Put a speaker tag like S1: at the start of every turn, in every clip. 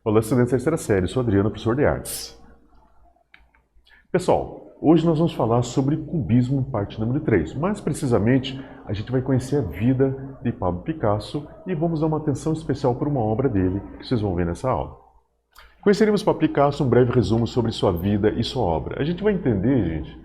S1: Olá, estudantes da terceira série, sou Adriano, professor de artes. Pessoal, hoje nós vamos falar sobre cubismo, parte número 3. Mais precisamente, a gente vai conhecer a vida de Pablo Picasso e vamos dar uma atenção especial para uma obra dele, que vocês vão ver nessa aula. Conheceremos Pablo Picasso, um breve resumo sobre sua vida e sua obra. A gente vai entender, gente,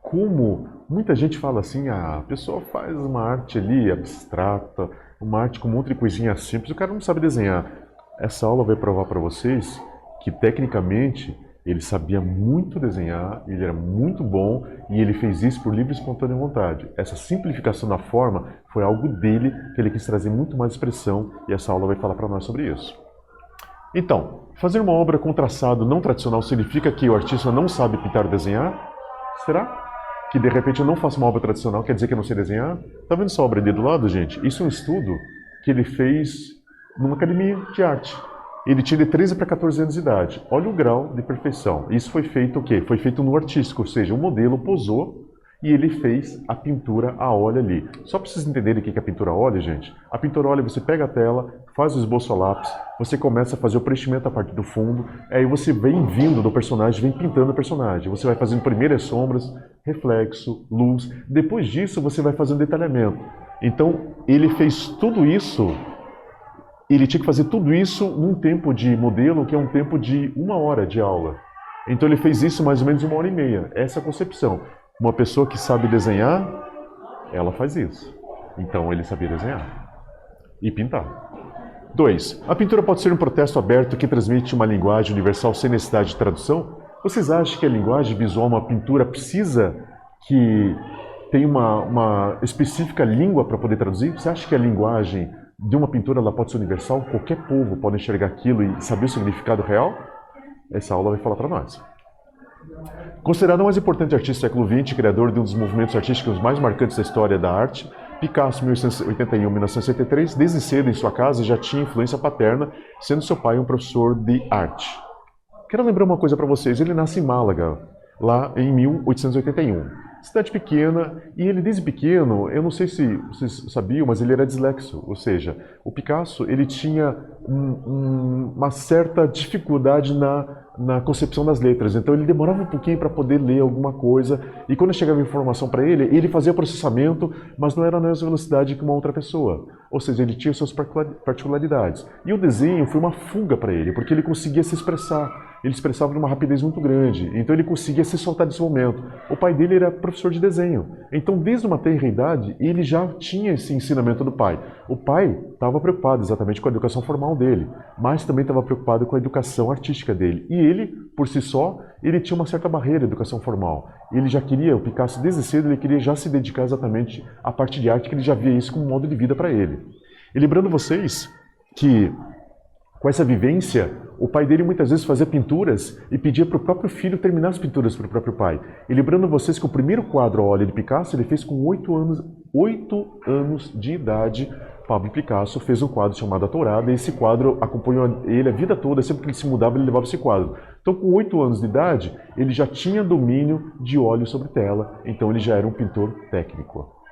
S1: como muita gente fala assim, a pessoa faz uma arte ali abstrata, uma arte com um monte de coisinha simples, o cara não sabe desenhar. Essa aula vai provar para vocês que, tecnicamente, ele sabia muito desenhar, ele era muito bom e ele fez isso por livre e espontânea vontade. Essa simplificação da forma foi algo dele que ele quis trazer muito mais expressão e essa aula vai falar para nós sobre isso. Então, fazer uma obra com traçado não tradicional significa que o artista não sabe pintar ou desenhar? Será? Que de repente eu não faço uma obra tradicional, quer dizer que eu não sei desenhar? Tá vendo essa obra ali do lado, gente? Isso é um estudo que ele fez numa academia de arte. Ele tinha de 13 para 14 anos de idade. Olha o grau de perfeição. Isso foi feito o quê? Foi feito no artístico, ou seja, o modelo posou e ele fez a pintura a óleo ali. Só para vocês entenderem o que é a pintura a óleo, gente. A pintura a óleo, você pega a tela, faz o esboço a lápis, você começa a fazer o preenchimento a partir do fundo, aí você vem vindo do personagem, vem pintando o personagem. Você vai fazendo primeiro as sombras, reflexo, luz. Depois disso, você vai fazendo detalhamento. Então, ele fez tudo isso. Ele tinha que fazer tudo isso num tempo de modelo, que é um tempo de 1 hora de aula. Então ele fez isso mais ou menos 1 hora e meia. Essa é a concepção. Uma pessoa que sabe desenhar, ela faz isso. Então ele sabia desenhar e pintar. 2. A pintura pode ser um protesto aberto que transmite uma linguagem universal sem necessidade de tradução? Vocês acham que a linguagem visual, uma pintura, precisa que tenha uma específica língua para poder traduzir? Você acha que a linguagem de uma pintura ela pode ser universal? Qualquer povo pode enxergar aquilo e saber o significado real? Essa aula vai falar para nós. Considerado o mais importante artista do século XX, criador de um dos movimentos artísticos mais marcantes da história da arte, Picasso, 1881-1973, desde cedo em sua casa já tinha influência paterna, sendo seu pai um professor de arte. Quero lembrar uma coisa para vocês, ele nasce em Málaga, lá em 1881. Cidade pequena, e ele desde pequeno, eu não sei se vocês sabiam, mas ele era dislexo, ou seja, o Picasso ele tinha uma certa dificuldade na concepção das letras, então ele demorava um pouquinho para poder ler alguma coisa, e quando chegava informação para ele, ele fazia processamento, mas não era na mesma velocidade que uma outra pessoa, ou seja, ele tinha suas particularidades. E o desenho foi uma fuga para ele, porque ele conseguia se expressar. Ele expressava numa rapidez muito grande, então ele conseguia se soltar desse momento. O pai dele era professor de desenho, então desde uma tenra idade ele já tinha esse ensinamento do pai. O pai estava preocupado exatamente com a educação formal dele, mas também estava preocupado com a educação artística dele. E ele, por si só, ele tinha uma certa barreira à educação formal. Ele já queria, o Picasso desde cedo, ele queria já se dedicar exatamente à parte de arte, que ele já via isso como um modo de vida para ele. E lembrando vocês que com essa vivência, o pai dele muitas vezes fazia pinturas e pedia para o próprio filho terminar as pinturas para o próprio pai. E lembrando vocês que o primeiro quadro a óleo de Picasso ele fez com 8 anos de idade. Pablo Picasso fez um quadro chamado A Tourada e esse quadro acompanhou ele a vida toda, sempre que ele se mudava ele levava esse quadro. Então com 8 anos de idade ele já tinha domínio de óleo sobre tela, então ele já era um pintor técnico.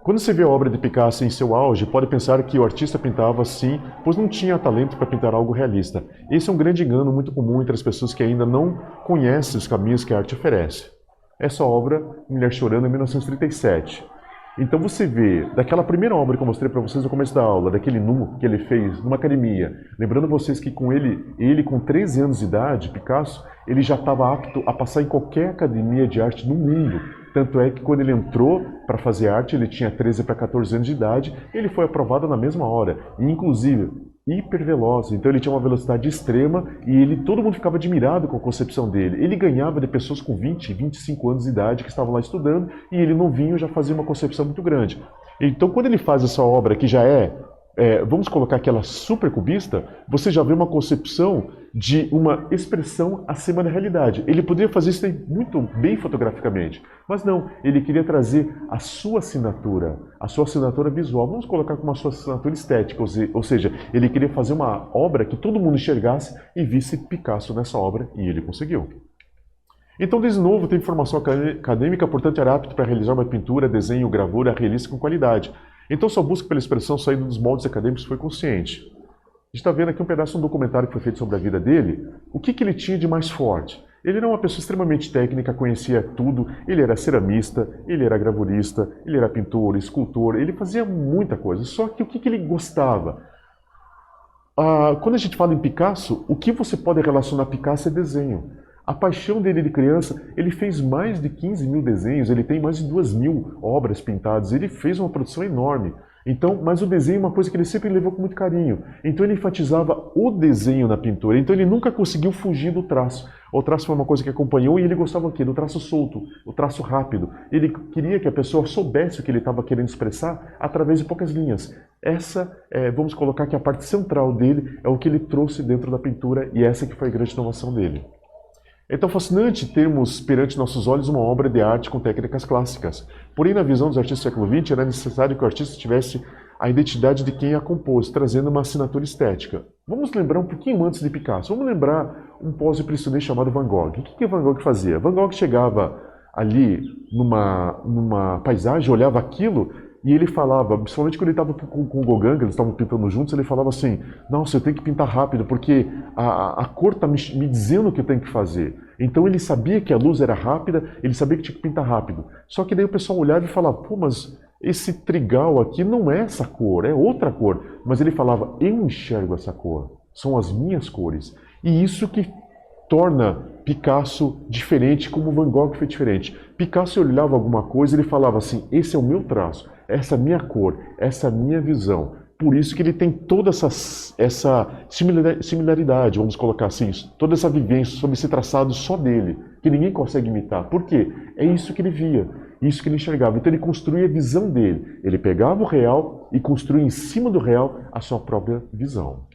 S1: Quando você vê a obra de Picasso em seu auge, pode pensar que o artista pintava assim, pois não tinha talento para pintar algo realista. Esse é um grande engano muito comum entre as pessoas que ainda não conhecem os caminhos que a arte oferece. Essa obra, Mulher Chorando, em 1937. Então você vê, daquela primeira obra que eu mostrei para vocês no começo da aula, daquele nu que ele fez numa academia, lembrando vocês que com ele com 13 anos de idade, Picasso, ele já estava apto a passar em qualquer academia de arte no mundo. Tanto é que quando ele entrou para fazer arte, ele tinha 13 para 14 anos de idade, ele foi aprovado na mesma hora, e inclusive hiperveloz, então ele tinha uma velocidade extrema e todo mundo ficava admirado com a concepção dele. Ele ganhava de pessoas com 20, 25 anos de idade que estavam lá estudando e ele novinho já fazia uma concepção muito grande. Então quando ele faz essa obra que já vamos colocar aquela super cubista, você já vê uma concepção de uma expressão acima da realidade. Ele poderia fazer isso muito bem fotograficamente, mas não, ele queria trazer a sua assinatura visual, vamos colocar como a sua assinatura estética, ou seja, ele queria fazer uma obra que todo mundo enxergasse e visse Picasso nessa obra, e ele conseguiu. Então, desde novo, tem formação acadêmica, portanto era apto para realizar uma pintura, desenho, gravura realista com qualidade. Então sua busca pela expressão saindo dos moldes acadêmicos foi consciente. gente está vendo aqui um pedaço de um documentário que foi feito sobre a vida dele. O que ele tinha de mais forte? Ele era uma pessoa extremamente técnica, conhecia tudo. Ele era ceramista, ele era gravurista, ele era pintor, escultor, ele fazia muita coisa. Só que o que ele gostava? Quando a gente fala em Picasso, o que você pode relacionar a Picasso é desenho. A paixão dele de criança, ele fez mais de 15 mil desenhos, ele tem mais de 2.000 obras pintadas, ele fez uma produção enorme. Então, mas o desenho é uma coisa que ele sempre levou com muito carinho. Então ele enfatizava o desenho na pintura. Então ele nunca conseguiu fugir do traço. O traço foi uma coisa que acompanhou e ele gostava do quê? Do traço solto, o traço rápido. Ele queria que a pessoa soubesse o que ele estava querendo expressar através de poucas linhas. Essa, vamos colocar que a parte central dele é o que ele trouxe dentro da pintura e essa que foi a grande inovação dele. É tão fascinante termos perante nossos olhos uma obra de arte com técnicas clássicas. Porém, na visão dos artistas do século XX, era necessário que o artista tivesse a identidade de quem a compôs, trazendo uma assinatura estética. Vamos lembrar um pouquinho antes de Picasso. Vamos lembrar um pós-impressionista chamado Van Gogh. O que Van Gogh fazia? Van Gogh chegava ali numa paisagem, olhava aquilo e ele falava, principalmente quando ele estava com o Gauguin, que eles estavam pintando juntos, ele falava assim, nossa, eu tenho que pintar rápido, porque a cor está me dizendo o que eu tenho que fazer. Então ele sabia que a luz era rápida, ele sabia que tinha que pintar rápido. Só que daí o pessoal olhava e falava, pô, mas esse trigal aqui não é essa cor, é outra cor. Mas ele falava, eu enxergo essa cor, são as minhas cores. E isso que torna Picasso diferente, como Van Gogh foi diferente. Picasso olhava alguma coisa e ele falava assim, esse é o meu traço, essa é a minha cor, essa é a minha visão. Por isso que ele tem toda essa similaridade, vamos colocar assim, toda essa vivência sobre esse traçado só dele, que ninguém consegue imitar. Por quê? É isso que ele via, isso que ele enxergava. Então ele construía a visão dele. Ele pegava o real e construía em cima do real a sua própria visão.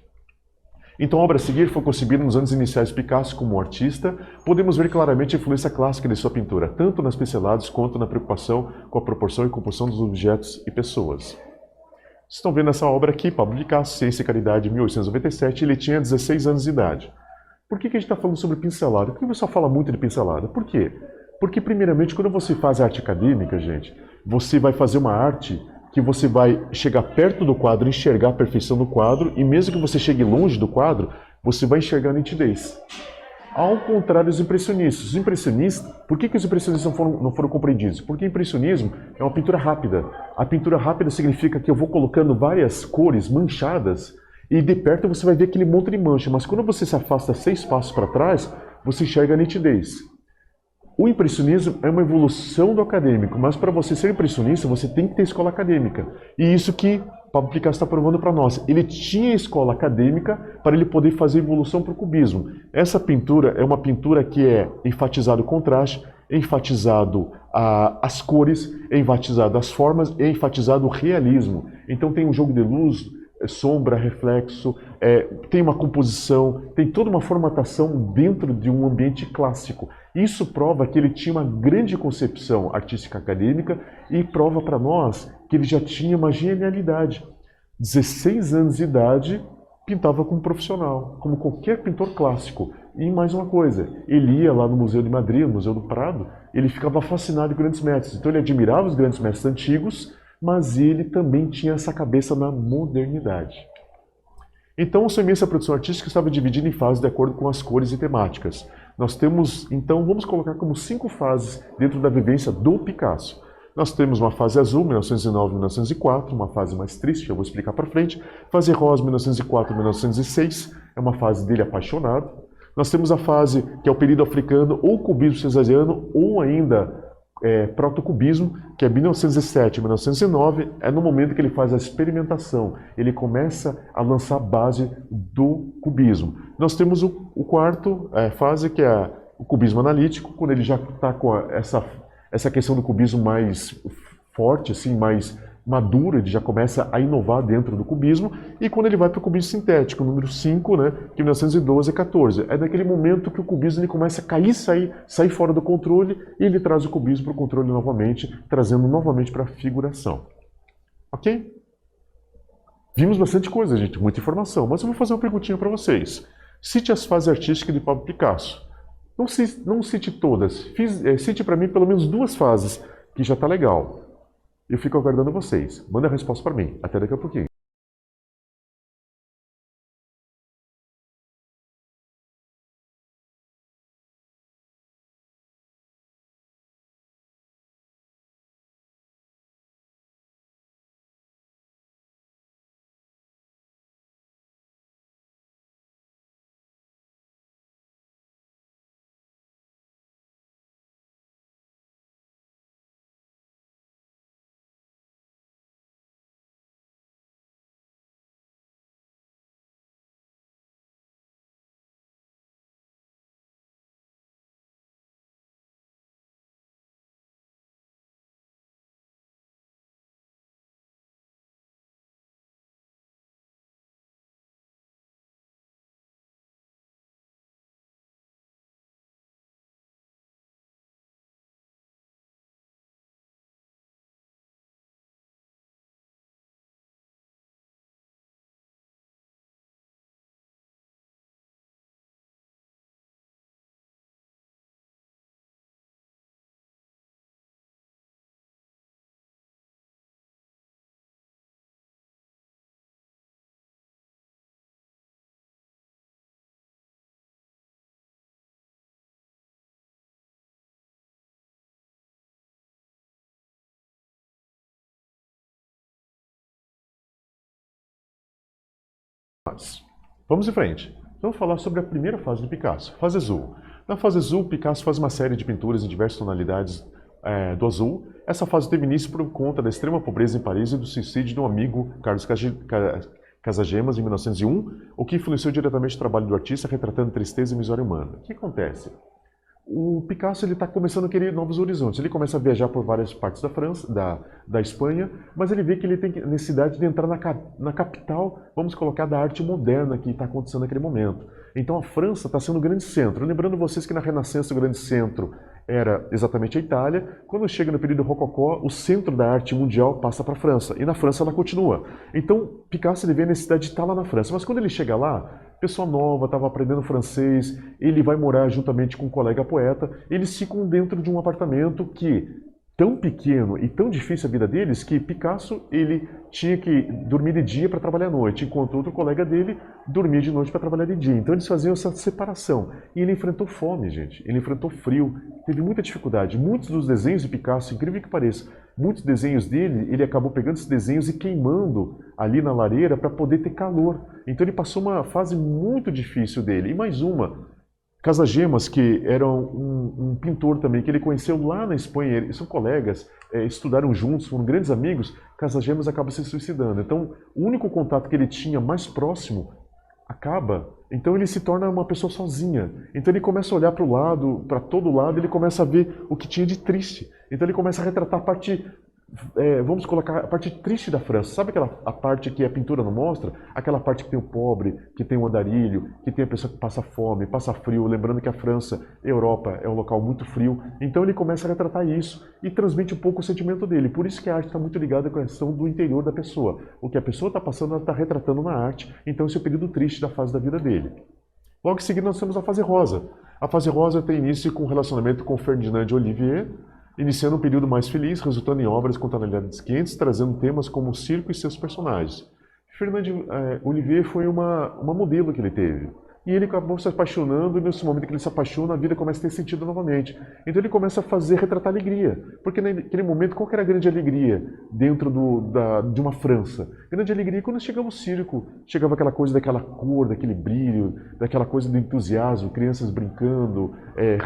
S1: Então a obra a seguir foi concebida nos anos iniciais de Picasso como artista. Podemos ver claramente a influência clássica de sua pintura, tanto nas pinceladas quanto na preocupação com a proporção e composição dos objetos e pessoas. Vocês estão vendo essa obra aqui, Pablo Picasso, Ciência e Caridade, 1897, ele tinha 16 anos de idade. Por que a gente está falando sobre pincelada? Por que o pessoal fala muito de pincelada? Por quê? Porque, primeiramente, quando você faz arte acadêmica, gente, você vai fazer uma arte que você vai chegar perto do quadro, enxergar a perfeição do quadro, e mesmo que você chegue longe do quadro, você vai enxergar a nitidez. Ao contrário dos impressionistas. Os impressionistas, por que os impressionistas não foram compreendidos? Porque o impressionismo é uma pintura rápida. A pintura rápida significa que eu vou colocando várias cores manchadas e de perto você vai ver aquele monte de mancha. Mas quando você se afasta 6 passos para trás, você enxerga a nitidez. O impressionismo é uma evolução do acadêmico, mas para você ser impressionista, você tem que ter escola acadêmica. E isso que Pablo Picasso está provando para nós. Ele tinha escola acadêmica para ele poder fazer evolução para o cubismo. Essa pintura é uma pintura que é enfatizado o contraste, é enfatizado as cores, é enfatizado as formas, é enfatizado o realismo. Então tem um jogo de luz, sombra, reflexo, tem uma composição, tem toda uma formatação dentro de um ambiente clássico. Isso prova que ele tinha uma grande concepção artística acadêmica e prova para nós que ele já tinha uma genialidade. 16 anos de idade, pintava como profissional, como qualquer pintor clássico. E mais uma coisa, ele ia lá no Museu de Madrid, no Museu do Prado, ele ficava fascinado com grandes mestres. Então ele admirava os grandes mestres antigos, mas ele também tinha essa cabeça na modernidade. Então, sua imensa produção artística estava dividida em fases de acordo com as cores e temáticas. Nós temos, então, vamos colocar como 5 fases dentro da vivência do Picasso. Nós temos uma fase azul, 1909-1904, uma fase mais triste, eu vou explicar para frente. Fase rosa, 1904-1906, é uma fase dele apaixonado. Nós temos a fase que é o período africano, ou cubismo cesariano, ou ainda protocubismo, que é 1907 1909, é no momento que ele faz a experimentação. Ele começa a lançar a base do cubismo. Nós temos o quarto fase, que é o cubismo analítico, quando ele já está com essa questão do cubismo mais forte, assim, mais maduro, ele já começa a inovar dentro do cubismo, e quando ele vai para o cubismo sintético, número 5, né, que é 1912 a 14. É naquele momento que o cubismo ele começa a cair, sair fora do controle, e ele traz o cubismo para o controle novamente, trazendo novamente para a figuração. Ok? Vimos bastante coisa, gente, muita informação, mas eu vou fazer uma perguntinha para vocês. Cite as fases artísticas de Pablo Picasso. Não cite todas, cite para mim pelo menos 2 fases, que já está legal. Eu fico aguardando vocês. Manda a resposta para mim. Até daqui a pouquinho. Vamos em frente. Vamos falar sobre a primeira fase de Picasso, fase azul. Na fase azul, Picasso faz uma série de pinturas em diversas tonalidades do azul. Essa fase teve início por conta da extrema pobreza em Paris e do suicídio de um amigo, Carlos Casagemas, em 1901, o que influenciou diretamente o trabalho do artista, retratando tristeza e miséria humana. O que acontece? O Picasso está começando a querer novos horizontes. Ele começa a viajar por várias partes da França, da Espanha, mas ele vê que ele tem necessidade de entrar na capital, vamos colocar, da arte moderna que está acontecendo naquele momento. Então a França está sendo o grande centro. Lembrando vocês que na Renascença o grande centro era exatamente a Itália. Quando chega no período Rococó, o centro da arte mundial passa para a França, e na França ela continua. Então Picasso ele vê a necessidade de estar lá na França, mas quando ele chega lá, pessoa nova, estava aprendendo francês, ele vai morar juntamente com um colega poeta, eles ficam dentro de um apartamento que, tão pequeno e tão difícil a vida deles, que Picasso ele tinha que dormir de dia para trabalhar à noite, enquanto outro colega dele dormia de noite para trabalhar de dia. Então eles faziam essa separação. E ele enfrentou fome, gente. Ele enfrentou frio, teve muita dificuldade. Muitos dos desenhos de Picasso, incrível que pareça, muitos desenhos dele, ele acabou pegando esses desenhos e queimando ali na lareira para poder ter calor. Então ele passou uma fase muito difícil dele. E mais uma, Casagemas, que era um pintor também, que ele conheceu lá na Espanha, eles são colegas, estudaram juntos, foram grandes amigos. Casagemas acaba se suicidando. Então, o único contato que ele tinha mais próximo acaba. Então ele se torna uma pessoa sozinha. Então ele começa a olhar para o lado, para todo lado, ele começa a ver o que tinha de triste. Então ele começa a retratar a parte, vamos colocar, a parte triste da França. Sabe a parte que a pintura não mostra? Aquela parte que tem o pobre, que tem o andarilho, que tem a pessoa que passa fome, passa frio. Lembrando que a França, a Europa, é um local muito frio. Então ele começa a retratar isso e transmite um pouco o sentimento dele. Por isso que a arte está muito ligada com a questão do interior da pessoa. O que a pessoa está passando, ela está retratando na arte. Então esse é o período triste da fase da vida dele. Logo em seguida nós temos a fase rosa. A fase rosa tem início com o relacionamento com Ferdinand Olivier, iniciando um período mais feliz, resultando em obras com tonalidades quentes, trazendo temas como o circo e seus personagens. Fernand Olivier foi uma modelo que ele teve. E ele acabou se apaixonando, e nesse momento que ele se apaixona, a vida começa a ter sentido novamente. Então ele começa a retratar alegria. Porque naquele momento, qual que era a grande alegria dentro de uma França? A grande alegria quando chegava o circo, chegava aquela coisa daquela cor, daquele brilho, daquela coisa do entusiasmo, crianças brincando,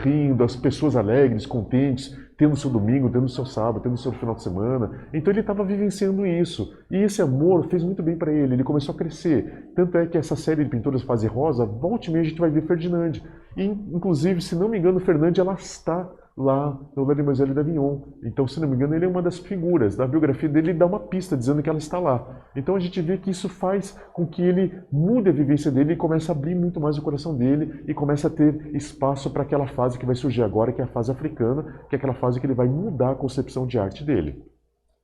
S1: rindo, as pessoas alegres, contentes, tendo o seu domingo, tendo o seu sábado, tendo o seu final de semana. Então ele estava vivenciando isso. E esse amor fez muito bem para ele, ele começou a crescer. Tanto é que essa série de pinturas Fase Rosa, volta e meia a gente vai ver Ferdinand. E, inclusive, se não me engano, Ferdinand ela está lá no La Demoiselle d'Avignon. Então, se não me engano, ele é uma das figuras. Da biografia dele, ele dá uma pista dizendo que ela está lá. Então a gente vê que isso faz com que ele mude a vivência dele e comece a abrir muito mais o coração dele e comece a ter espaço para aquela fase que vai surgir agora, que é a fase africana, que é aquela fase que ele vai mudar a concepção de arte dele.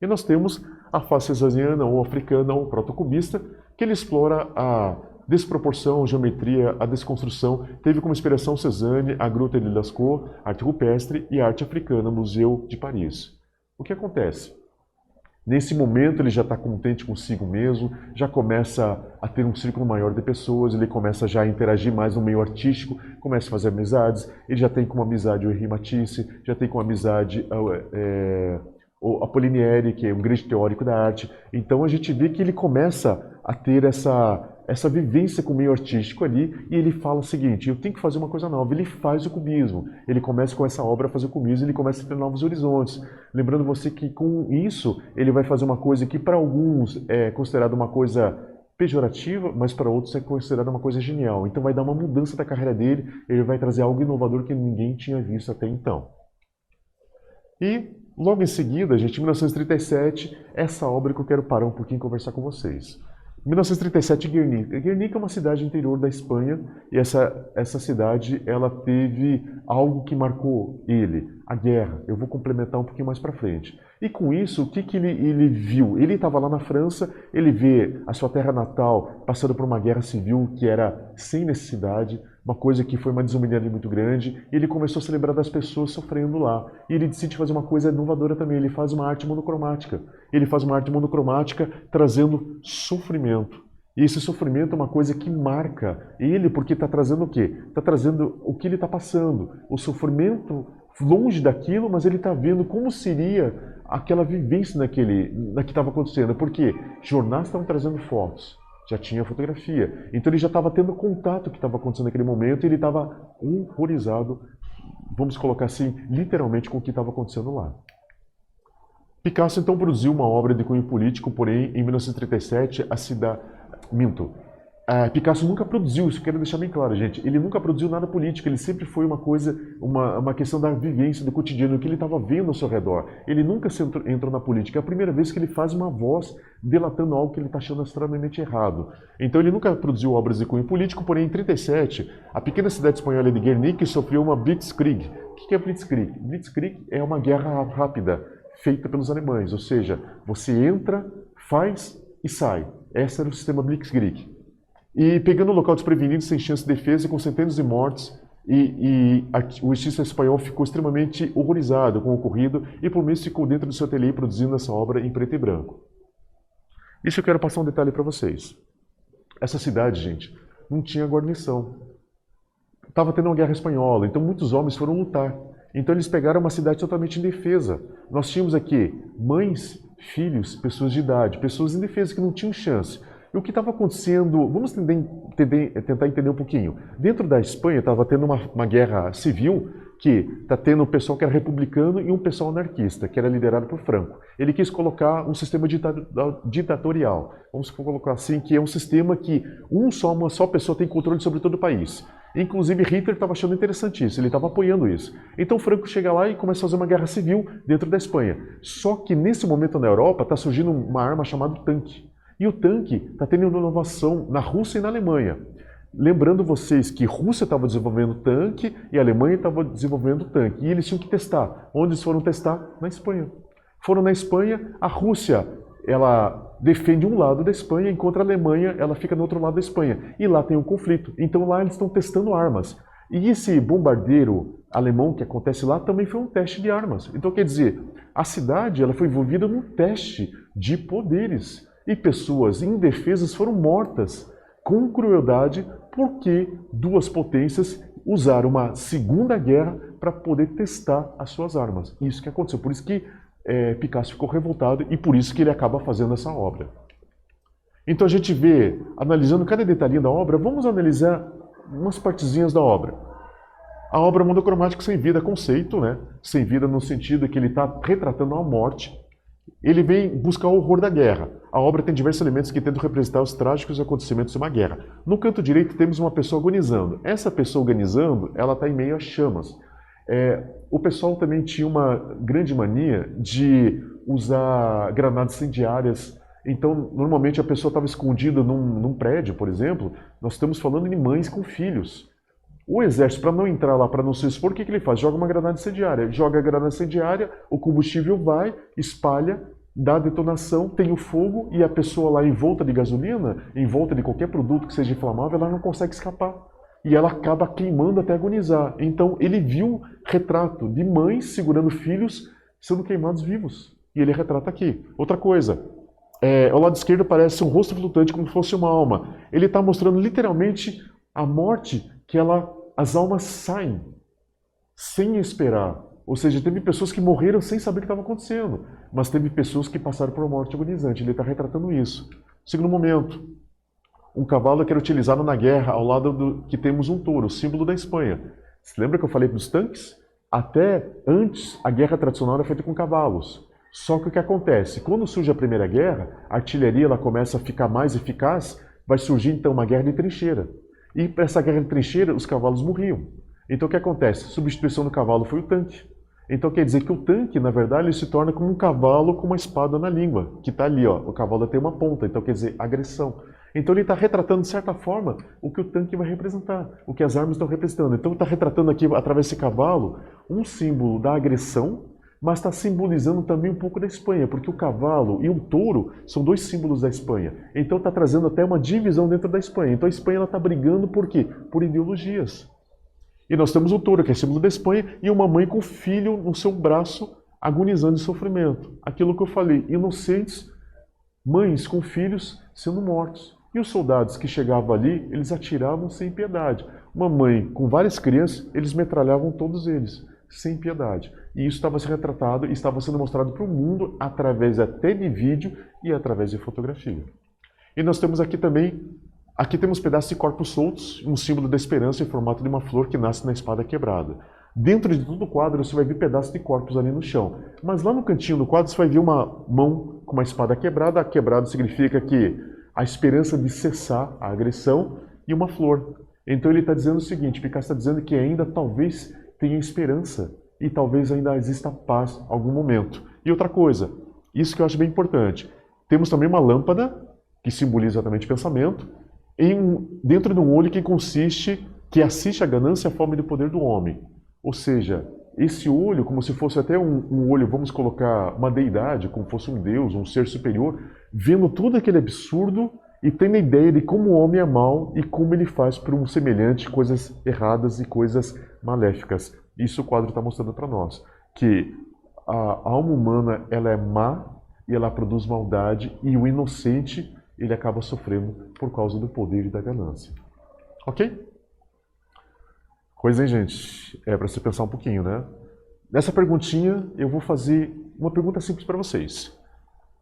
S1: E nós temos a fase cesariana ou africana ou protocubista, que ele explora a desproporção, geometria, a desconstrução. Teve como inspiração Cézanne, a Gruta de Lascaux, arte rupestre e arte africana, Museu de Paris. O que acontece? Nesse momento ele já está contente consigo mesmo, já começa a ter um círculo maior de pessoas, ele começa já a interagir mais no meio artístico, começa a fazer amizades, ele já tem como amizade o Henri Matisse, já tem como amizade o Apollinaire, que é um grande teórico da arte. Então a gente vê que ele começa a ter essa vivência com o meio artístico ali, e ele fala o seguinte: eu tenho que fazer uma coisa nova. Ele faz o cubismo, ele começa com essa obra a fazer o cubismo, ele começa a ter novos horizontes. Lembrando você que com isso ele vai fazer uma coisa que para alguns é considerada uma coisa pejorativa, mas para outros é considerada uma coisa genial. Então vai dar uma mudança da carreira dele, ele vai trazer algo inovador que ninguém tinha visto até então. E logo em seguida, gente, em 1937, essa obra que eu quero parar um pouquinho e conversar com vocês. 1937, Guernica. Guernica é uma cidade interior da Espanha, e essa cidade ela teve algo que marcou ele, a guerra. Eu vou complementar um pouquinho mais para frente. E com isso, o que ele viu? Ele estava lá na França, ele vê a sua terra natal passando por uma guerra civil que era sem necessidade, uma coisa que foi uma desumanidade muito grande, e ele começou a se lembrar das pessoas sofrendo lá. E ele decide fazer uma coisa inovadora também, ele faz uma arte monocromática. Ele faz uma arte monocromática trazendo sofrimento. E esse sofrimento é uma coisa que marca ele, porque está trazendo o quê? Está trazendo o que ele está passando. O sofrimento longe daquilo, mas ele está vendo como seria aquela vivência na que estava acontecendo. Porque jornais estavam trazendo fotos. já tinha fotografia. Então ele já estava tendo contato com o que estava acontecendo naquele momento e ele estava horrorizado, vamos colocar assim, literalmente com o que estava acontecendo lá. Picasso então produziu uma obra de cunho político, porém em 1937 a cidade... Minto. Picasso nunca produziu, isso eu quero deixar bem claro, gente. Ele nunca produziu nada político, ele sempre foi uma coisa, uma questão da vivência, do cotidiano, do que ele estava vendo ao seu redor. Ele nunca entrou na política. É a primeira vez que ele faz uma voz delatando algo que ele está achando extremamente errado. Então ele nunca produziu obras de cunho político, porém em 1937, a pequena cidade espanhola de Guernica sofreu uma Blitzkrieg. O que é Blitzkrieg? Blitzkrieg é uma guerra rápida feita pelos alemães, ou seja, você entra, faz e sai. Esse era o sistema Blitzkrieg. E pegando o local desprevenido, sem chance de defesa, com centenas de mortes, o artista espanhol ficou extremamente horrorizado com o ocorrido e por meses ficou dentro do seu ateliê produzindo essa obra em preto e branco. Isso eu quero passar um detalhe para vocês. Essa cidade, gente, não tinha guarnição. Estava tendo uma guerra espanhola, então muitos homens foram lutar. Então eles pegaram uma cidade totalmente indefesa. Nós tínhamos aqui mães, filhos, pessoas de idade, pessoas indefesas que não tinham chance. E o que estava acontecendo, vamos tentar entender um pouquinho. Dentro da Espanha estava tendo uma guerra civil que está tendo um pessoal que era republicano e um pessoal anarquista, que era liderado por Franco. Ele quis colocar um sistema ditatorial, vamos colocar assim, que é um sistema que uma só pessoa tem controle sobre todo o país. Inclusive Hitler estava achando interessante isso, ele estava apoiando isso. Então Franco chega lá e começa a fazer uma guerra civil dentro da Espanha. Só que nesse momento na Europa está surgindo uma arma chamada tanque. E o tanque está tendo inovação na Rússia e na Alemanha. Lembrando vocês que Rússia estava desenvolvendo tanque e a Alemanha estava desenvolvendo tanque. E eles tinham que testar. Onde eles foram testar? Na Espanha. Foram na Espanha, a Rússia ela defende um lado da Espanha, enquanto a Alemanha ela fica no outro lado da Espanha. E lá tem um conflito. Então lá eles estão testando armas. E esse bombardeiro alemão que acontece lá também foi um teste de armas. Então quer dizer, a cidade ela foi envolvida num teste de poderes. E pessoas indefesas foram mortas com crueldade porque duas potências usaram uma segunda guerra para poder testar as suas armas. Isso que aconteceu. Por isso que Picasso ficou revoltado e por isso que ele acaba fazendo essa obra. Então a gente vê, analisando cada detalhinho da obra, vamos analisar umas partezinhas da obra. A obra monocromática sem vida, conceito, né? Sem vida no sentido que ele está retratando a morte. Ele vem buscar o horror da guerra. A obra tem diversos elementos que tentam representar os trágicos acontecimentos de uma guerra. No canto direito temos uma pessoa agonizando. Essa pessoa agonizando, ela está em meio a chamas. O pessoal também tinha uma grande mania de usar granadas incendiárias. Então, normalmente a pessoa estava escondida num prédio, por exemplo. Nós estamos falando de mães com filhos. O exército, para não entrar lá, para não se expor, o que ele faz? Joga uma granada incendiária. Joga a granada incendiária, o combustível vai, espalha, dá detonação, tem o fogo e a pessoa lá em volta de gasolina, em volta de qualquer produto que seja inflamável, ela não consegue escapar. E ela acaba queimando até agonizar. Então ele viu retrato de mães segurando filhos sendo queimados vivos. E ele retrata aqui. Outra coisa, ao lado esquerdo parece um rosto flutuante como se fosse uma alma. Ele está mostrando literalmente a morte que as almas saem sem esperar. Ou seja, teve pessoas que morreram sem saber o que estava acontecendo, mas teve pessoas que passaram por uma morte agonizante. Ele está retratando isso. Segundo momento, um cavalo que era utilizado na guerra, ao lado que temos um touro, símbolo da Espanha. Você lembra que eu falei dos tanques? Até antes, a guerra tradicional era feita com cavalos. Só que o que acontece? Quando surge a Primeira Guerra, a artilharia ela começa a ficar mais eficaz, vai surgir então uma guerra de trincheira. E para essa guerra de trincheira, os cavalos morriam. Então o que acontece? A substituição do cavalo foi o tanque. Então quer dizer que o tanque, na verdade, ele se torna como um cavalo com uma espada na língua, que está ali, ó. O cavalo tem uma ponta, então quer dizer agressão. Então ele está retratando, de certa forma, o que o tanque vai representar, o que as armas estão representando. Então ele está retratando aqui, através desse cavalo, um símbolo da agressão, mas está simbolizando também um pouco da Espanha, porque o cavalo e o touro são dois símbolos da Espanha. Então está trazendo até uma divisão dentro da Espanha. Então a Espanha está brigando por quê? Por ideologias. E nós temos o touro, que é símbolo da Espanha, e uma mãe com o filho no seu braço, agonizando em sofrimento. Aquilo que eu falei, inocentes, mães com filhos sendo mortos. E os soldados que chegavam ali, eles atiravam sem piedade. Uma mãe com várias crianças, eles metralhavam todos eles, sem piedade. E isso estava sendo retratado e estava sendo mostrado para o mundo através até de vídeo e através de fotografia. E nós temos aqui também, aqui temos pedaços de corpos soltos, um símbolo da esperança em formato de uma flor que nasce na espada quebrada. Dentro de todo o quadro você vai ver pedaços de corpos ali no chão. Mas lá no cantinho do quadro você vai ver uma mão com uma espada quebrada. Quebrado significa que a esperança de cessar a agressão e uma flor. Então ele está dizendo o seguinte, Picasso está dizendo que ainda talvez tenha esperança e talvez ainda exista paz em algum momento. E outra coisa, isso que eu acho bem importante, temos também uma lâmpada que simboliza exatamente pensamento, dentro de um olho que assiste a ganância e a fome do poder do homem. Ou seja, esse olho, como se fosse até um olho, vamos colocar uma deidade, como fosse um deus, um ser superior, vendo todo aquele absurdo e tendo a ideia de como o homem é mau e como ele faz para um semelhante coisas erradas e coisas maléficas. Isso o quadro está mostrando para nós, que a alma humana ela é má e ela produz maldade e o inocente ele acaba sofrendo por causa do poder e da ganância. Ok? Coisa, hein, gente? É para você pensar um pouquinho, né? Nessa perguntinha, eu vou fazer uma pergunta simples para vocês.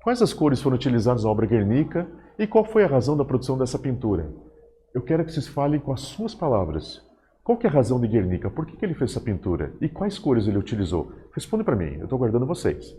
S1: Quais as cores foram utilizadas na obra Guernica e qual foi a razão da produção dessa pintura? Eu quero que vocês falem com as suas palavras. Qual que é a razão de Guernica? Por que ele fez essa pintura? E quais cores ele utilizou? Responde para mim, eu estou aguardando vocês.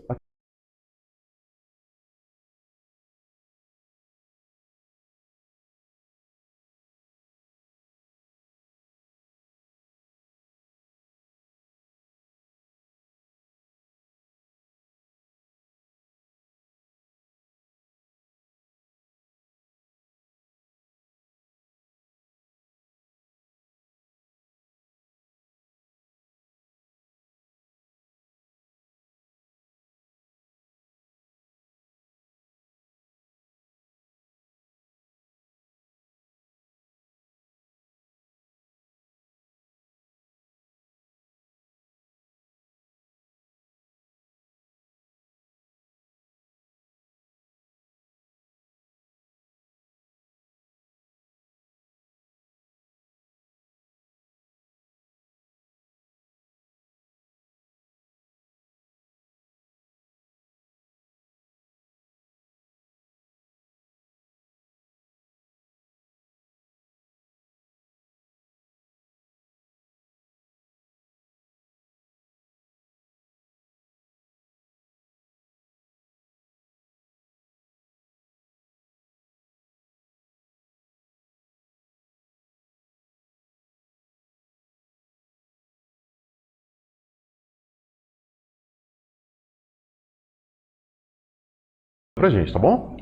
S1: Pra gente, tá bom?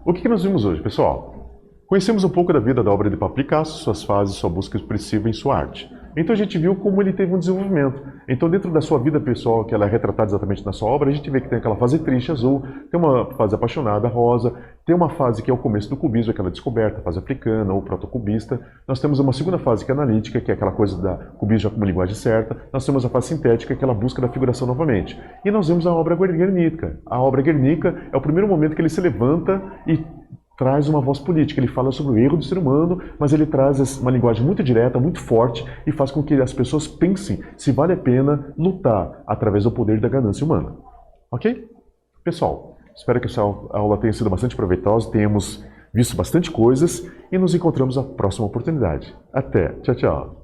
S1: O que nós vimos hoje, pessoal? Conhecemos um pouco da vida da obra de Pablo Picasso, suas fases, sua busca expressiva em sua arte. Então a gente viu como ele teve um desenvolvimento. Então dentro da sua vida pessoal, que ela é retratada exatamente na sua obra, a gente vê que tem aquela fase triste, azul, tem uma fase apaixonada, rosa, tem uma fase que é o começo do cubismo, aquela descoberta, a fase africana ou protocubista. Nós temos uma segunda fase que é analítica, que é aquela coisa da cubismo já como linguagem certa. Nós temos a fase sintética, que é aquela busca da figuração novamente. E nós vemos a obra Guernica. A obra Guernica é o primeiro momento que ele se levanta e traz uma voz política. Ele fala sobre o erro do ser humano, mas ele traz uma linguagem muito direta, muito forte e faz com que as pessoas pensem se vale a pena lutar através do poder da ganância humana. Ok? Pessoal, espero que essa aula tenha sido bastante proveitosa, tenhamos visto bastante coisas e nos encontramos na próxima oportunidade. Até! Tchau, tchau!